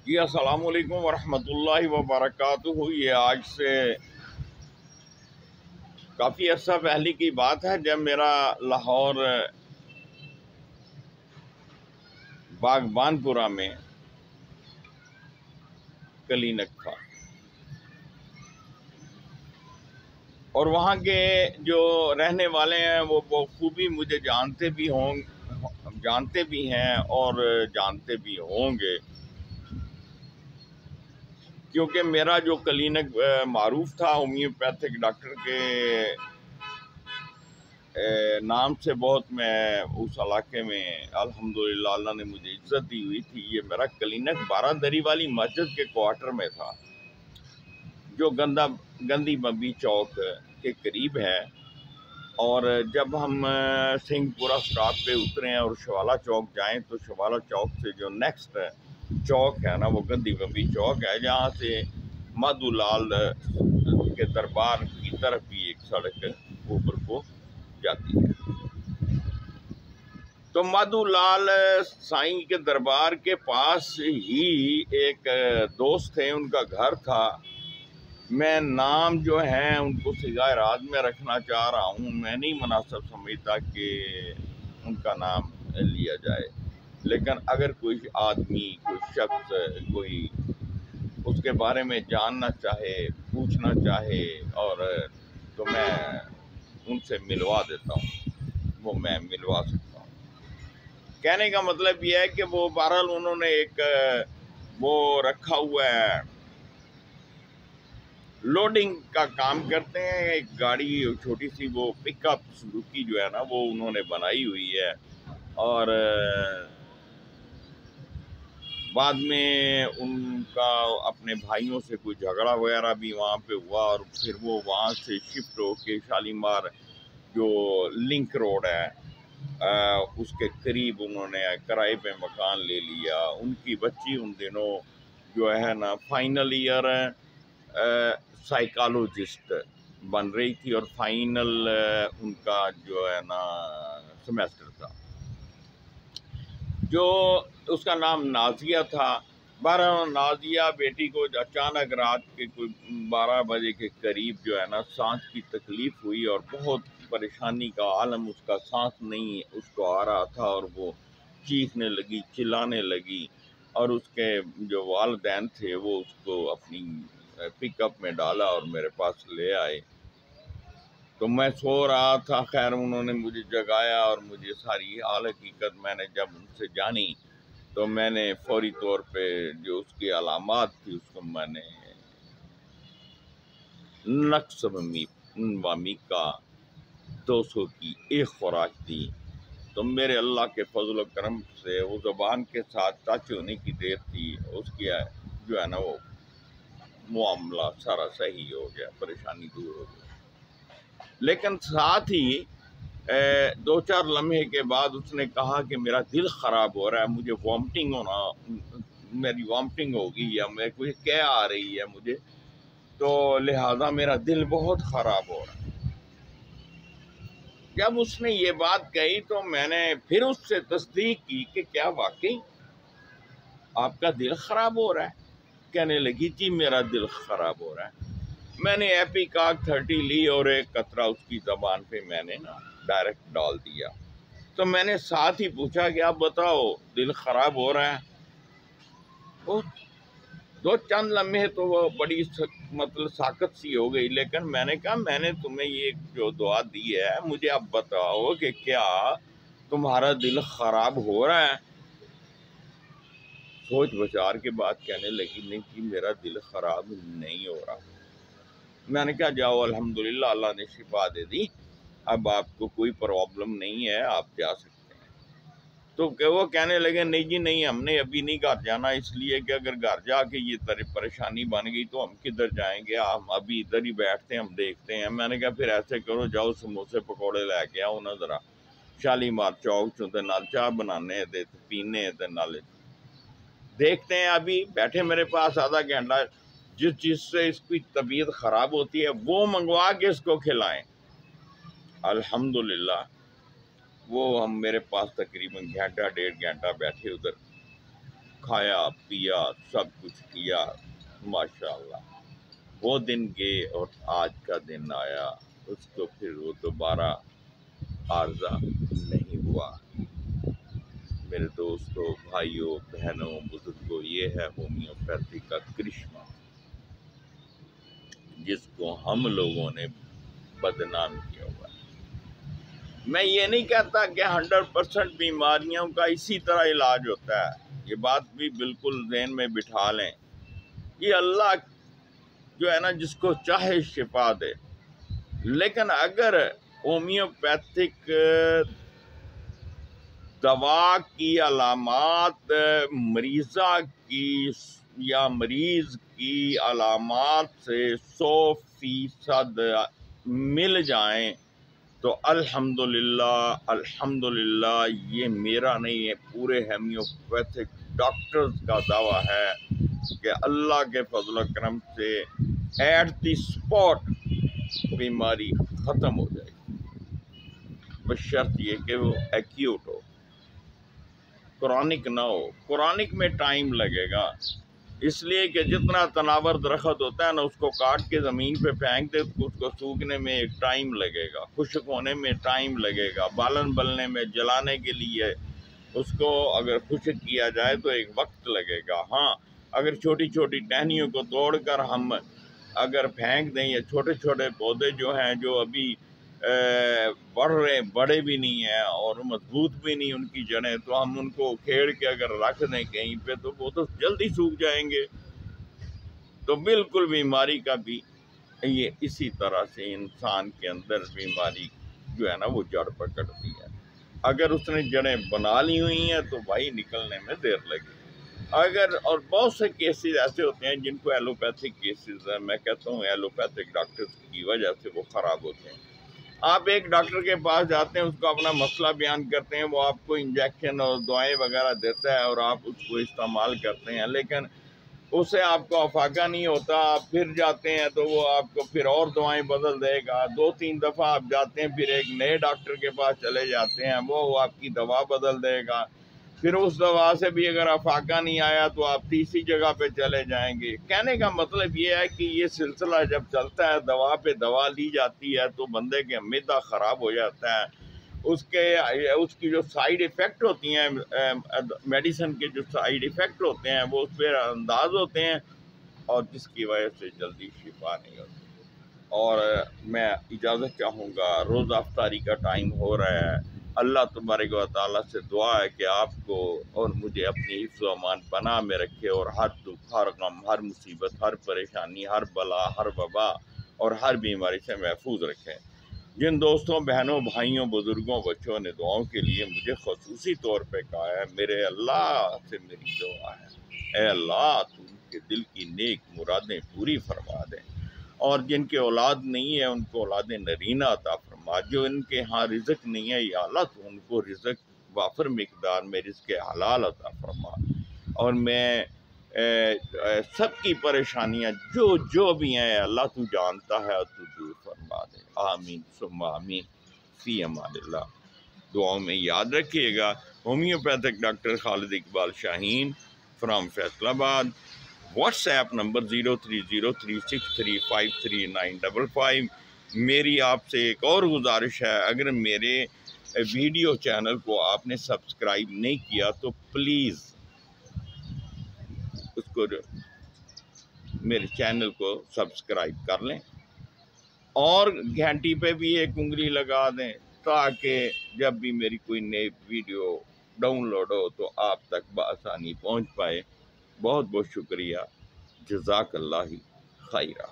جی السلام علیکم ورحمۃ اللہ وبرکاتہ۔ یہ آج سے کافی عرصہ پہلے کی بات ہے جب میرا لاہور باغبان پورہ میں کلینک تھا، اور وہاں کے جو رہنے والے ہیں وہ بخوبی مجھے جانتے بھی ہیں اور جانتے بھی ہوں گے، کیونکہ میرا جو کلینک معروف تھا ہومیوپیتھک ڈاکٹر کے نام سے، بہت میں اس علاقے میں الحمدللہ اللہ نے مجھے عزت دی ہوئی تھی۔ یہ میرا کلینک بارہ دری والی مسجد کے کوارٹر میں تھا، جو گندی بمبی چوک کے قریب ہے۔ اور جب ہم سنگھ پورہ سٹاپ پہ اتریں اور شوالا چوک جائیں تو شوالا چوک سے جو نیکسٹ چوک ہے نا، وہ گندی بمبی چوک ہے، جہاں سے مادھو لال کے دربار کی طرف بھی ایک سڑک اوپر کو جاتی ہے۔ تو مادھو لال سائیں کے دربار کے پاس ہی ایک دوست تھے، ان کا گھر تھا۔ میں نام جو ہیں ان کو صیغہ راز میں رکھنا چاہ رہا ہوں، میں نہیں مناسب سمجھتا کہ ان کا نام لیا جائے، لیکن اگر کوئی آدمی، کوئی شخص، کوئی اس کے بارے میں جاننا چاہے، پوچھنا چاہے، اور تو میں ان سے ملوا دیتا ہوں، وہ میں ملوا سکتا ہوں۔ کہنے کا مطلب یہ ہے کہ وہ بہرحال انہوں نے ایک وہ رکھا ہوا ہے، لوڈنگ کا کام کرتے ہیں، ایک گاڑی چھوٹی سی وہ پک اپ سزوکی جو ہے نا، وہ انہوں نے بنائی ہوئی ہے۔ اور بعد میں ان کا اپنے بھائیوں سے کوئی جھگڑا وغیرہ بھی وہاں پہ ہوا، اور پھر وہ وہاں سے شفٹ ہو کے شالیمار جو لنک روڈ ہے اس کے قریب انہوں نے کرائے پہ مکان لے لیا۔ ان کی بچی ان دنوں جو ہے نا فائنل ایئر سائیکالوجسٹ بن رہی تھی، اور فائنل ان کا جو ہے نا سیمیسٹر تھا، جو اس کا نام نازیہ تھا۔ 12 نازیہ بیٹی کو اچانک رات کے کوئی 12 بجے کے قریب جو ہے نا سانس کی تکلیف ہوئی، اور بہت پریشانی کا عالم، اس کا سانس نہیں اس کو آ رہا تھا، اور وہ چیخنے لگی، چلانے لگی، اور اس کے جو والدین تھے وہ اس کو اپنی پک اپ میں ڈالا اور میرے پاس لے آئے۔ تو میں سو رہا تھا، خیر انہوں نے مجھے جگایا، اور مجھے ساری حال حقیقت میں نے جب ان سے جانی تو میں نے فوری طور پہ جو اس کی علامات تھی اس کو میں نے نقص وامی کا 200 کی ایک خوراک دی۔ تو میرے اللہ کے فضل و کرم سے وہ زبان کے ساتھ ٹچ ہونے کی دیر تھی، اس کی جو ہے نا وہ معاملہ سارا صحیح ہو گیا، پریشانی دور ہو گئی۔ لیکن ساتھ ہی 2-4 لمحے کے بعد اس نے کہا کہ میرا دل خراب ہو رہا ہے، مجھے میری وامٹنگ ہوگی، یا میں کوئی کیا آ رہی ہے مجھے، تو لہذا میرا دل بہت خراب ہو رہا ہے۔ جب اس نے یہ بات کہی تو میں نے پھر اس سے تصدیق کی کہ کیا واقعی آپ کا دل خراب ہو رہا ہے؟ کہنے لگی جی میرا دل خراب ہو رہا ہے۔ میں نے ایپیکاک 30 لی اور ایک قطرہ اس کی زبان پہ میں نے نا ڈائریکٹ ڈال دیا۔ تو میں نے ساتھ ہی پوچھا کہ آپ بتاؤ دل خراب ہو رہا ہے؟ وہ 2 لمحے تو وہ بڑی مطلب ساکت سی ہو گئی، لیکن میں نے کہا میں نے تمہیں یہ جو دعا دی ہے، مجھے اب بتاؤ کہ کیا تمہارا دل خراب ہو رہا ہے؟ سوچ بچار کے بعد کہنے لگی نہیں کہ میرا دل خراب نہیں ہو رہا۔ میں نے کہا جاؤ الحمدللہ اللہ نے شفا دے دی، اب آپ کو کوئی پرابلم نہیں ہے، آپ جا سکتے ہیں۔ تو وہ کہنے لگے نہیں جی نہیں، ہم نے ابھی نہیں گھر جانا، اس لیے کہ اگر گھر جا کے یہ پریشانی بن گئی تو ہم کدھر جائیں گے، ہم ابھی ادھر ہی بیٹھتے ہیں، ہم دیکھتے ہیں۔ میں نے کہا پھر ایسے کرو، جاؤ سموسے پکوڑے لے کے آؤ نا ذرا شالیمار چوک چوتے نال چاہ بنانے دے پینے دے نال دیکھتے ہیں۔ ابھی بیٹھے میرے پاس آدھا گھنٹہ، جس چیز سے اس کی طبیعت خراب ہوتی ہے وہ منگوا کے اس کو کھلائیں۔ الحمدللہ وہ ہم میرے پاس تقریباً 1.5 گھنٹہ بیٹھے ادھر، کھایا پیا سب کچھ کیا ماشاءاللہ۔ وہ دن گئے اور آج کا دن آیا، اس کو پھر وہ دوبارہ عارضہ نہیں ہوا۔ میرے دوستوں، بھائیوں، بہنوں، بزرگوں، یہ ہے ہومیوپیتھی کا کرشمہ، جس کو ہم لوگوں نے بدنام کیا ہوا ہے۔ میں یہ نہیں کہتا کہ 100% بیماریوں کا اسی طرح علاج ہوتا ہے، یہ بات بھی بالکل ذہن میں بٹھا لیں۔ یہ اللہ جو ہے نا جس کو چاہے شفا دے، لیکن اگر ہومیوپیتھک دوا کی علامات مریضہ کی یا مریض کی علامات سے 100% مل جائیں تو الحمدللہ یہ میرا نہیں ہے، پورے ہومیوپیتھک ڈاکٹرز کا دعویٰ ہے کہ اللہ کے فضل و کرم سے ایٹ دی سپاٹ بیماری ختم ہو جائے گی، بشرط یہ کہ وہ ایکیوٹ ہو، کرونک نہ ہو۔ کرونک میں ٹائم لگے گا، اس لیے کہ جتنا تناور درخت ہوتا ہے نا، اس کو کاٹ کے زمین پہ پھینک دے تو اس کو سوکھنے میں ایک ٹائم لگے گا، خشک ہونے میں ٹائم لگے گا، بالن بلنے میں، جلانے کے لیے اس کو اگر خشک کیا جائے تو ایک وقت لگے گا۔ ہاں، اگر چھوٹی چھوٹی ٹہنیوں کو توڑ کر ہم اگر پھینک دیں، یا چھوٹے چھوٹے پودے جو ہیں جو ابھی بڑھ رہے، بڑے بھی نہیں ہیں اور مضبوط بھی نہیں ان کی جڑیں، تو ہم ان کو کھیڑ کے اگر رکھ دیں کہیں پہ تو وہ تو جلدی سوکھ جائیں گے۔ تو بالکل بیماری کا بھی یہ اسی طرح سے انسان کے اندر بیماری جو ہے نا وہ جڑ پکڑتی ہے۔ اگر اس نے جڑیں بنا لی ہوئی ہیں تو بھائی نکلنے میں دیر لگے۔ اور بہت سے کیسز ایسے ہوتے ہیں جن کو ایلوپیتھک کیسز ہیں، میں کہتا ہوں ایلوپیتھک ڈاکٹرز کی وجہ سے وہ خراب ہوتے ہیں۔ آپ ایک ڈاکٹر کے پاس جاتے ہیں، اس کو اپنا مسئلہ بیان کرتے ہیں، وہ آپ کو انجیکشن اور دعائیں وغیرہ دیتا ہے اور آپ اس کو استعمال کرتے ہیں، لیکن اس سے آپ کو افاقہ نہیں ہوتا۔ آپ پھر جاتے ہیں تو وہ آپ کو پھر اور دعائیں بدل دے گا، 2-3 دفعہ آپ جاتے ہیں، پھر ایک نئے ڈاکٹر کے پاس چلے جاتے ہیں، وہ آپ کی دوا بدل دے گا، پھر اس دوا سے بھی اگر افاقہ نہیں آیا تو آپ تیسری جگہ پہ چلے جائیں گے۔ کہنے کا مطلب یہ ہے کہ یہ سلسلہ جب چلتا ہے، دوا پہ دوا لی جاتی ہے تو بندے کے معدہ خراب ہو جاتا ہے، اس کی جو سائیڈ ایفیکٹ ہوتی ہیں، میڈیسن کے جو سائیڈ ایفیکٹ ہوتے ہیں وہ اس پہ انداز ہوتے ہیں، اور جس کی وجہ سے جلدی شفا نہیں ہوتی۔ اور میں اجازت چاہوں گا، روزہ افطاری کا ٹائم ہو رہا ہے۔ اللہ تبارک و تعالیٰ سے دعا ہے کہ آپ کو اور مجھے اپنی حفظ و امان پناہ میں رکھے، اور ہر دکھ، ہر غم، ہر مصیبت، ہر پریشانی، ہر بلا، ہر وبا اور ہر بیماری سے محفوظ رکھے۔ جن دوستوں، بہنوں، بھائیوں، بزرگوں، بچوں نے دعاؤں کے لیے مجھے خصوصی طور پہ کہا ہے، میرے اللہ سے میری دعا ہے، اے اللہ تو ان کے دل کی نیک مرادیں پوری فرما دیں، اور جن کے اولاد نہیں ہے ان کو اولاد نرینہ عطا فرما، جو ان کے ہاں رزق نہیں ہے یا اللہ تو ان کو رزق وافر مقدار میں رزق حلال عطا فرما، اور میں سب کی پریشانیاں جو بھی ہیں اللہ تو جانتا ہے اور تو دور فرما دے۔ آمین ثم آمین، فی امان اللہ۔ دعاؤں میں یاد رکھیے گا، homeopathic doctor Khalid Iqbal Shaheen from Faisalabad. WhatsApp number 0303635355۔ میری آپ سے ایک اور گزارش ہے، اگر میرے ویڈیو چینل کو آپ نے سبسکرائب نہیں کیا تو پلیز اس کو میرے چینل کو سبسکرائب کر لیں، اور گھنٹی پہ بھی ایک انگلی لگا دیں تاکہ جب بھی میری کوئی نئی ویڈیو ڈاؤن لوڈ ہو تو آپ تک بآسانی پہنچ پائے۔ بہت بہت شکریہ، جزاک اللہ خیرہ۔